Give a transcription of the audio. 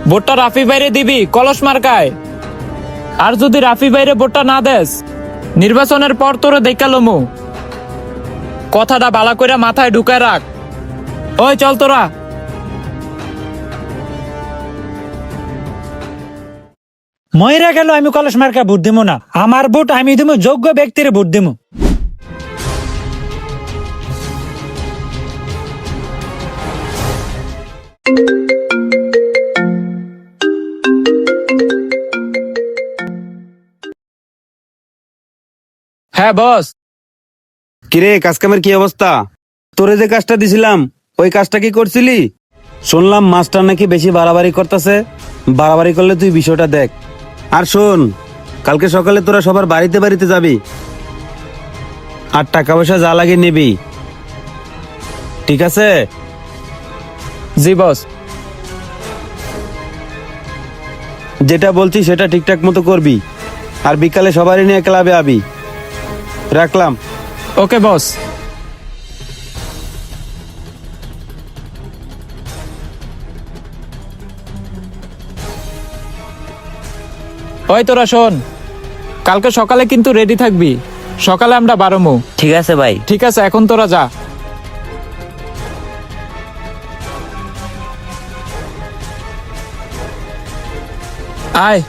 ভোটটা রাফি বাইরে দিবি কলস মার্কায়। আর যদি রাফি বাইরে ভোটটা না দেস, নির্বাচনের পর তোরে দেখালমু। কথাটা বালা কইরা মাথায় ঢুকায় রাখ। ওই চল তোরা। ময়রা গেল, আমি কলস মার্কা ভোট দিব না। আমার ভোট আমি দিব যোগ্য ব্যক্তির ভোট দিব। হ্যাঁ বস। কিরে, কাজ কামের কি অবস্থা? তোরে যে কাজটা দিছিলাম ওই কাজটা কি করছিলি? শুনলাম মাস্টার নাকি বেশি বাড়াবাড়ি করতেছে। বাড়াবাড়ি করলে তুই বিষয়টা দেখ। আর শোন, কালকে সকালে তোরা সবার বাড়িতে বাড়িতে যাবি, আর টাকা পয়সা যা লাগে নিবি, ঠিক আছে? জি বস। যেটা বলছি সেটা ঠিকঠাক মতো করবি, আর বিকালে সবারই নিয়ে ক্লাবে আবি। রাখলাম। ওকে বস। ওই তোরা শোন, কালকে সকালে কিন্তু রেডি থাকবি। সকালে আমরা বারোমু। ঠিক আছে ভাই। ঠিক আছে, এখন তোরা যা। আয়।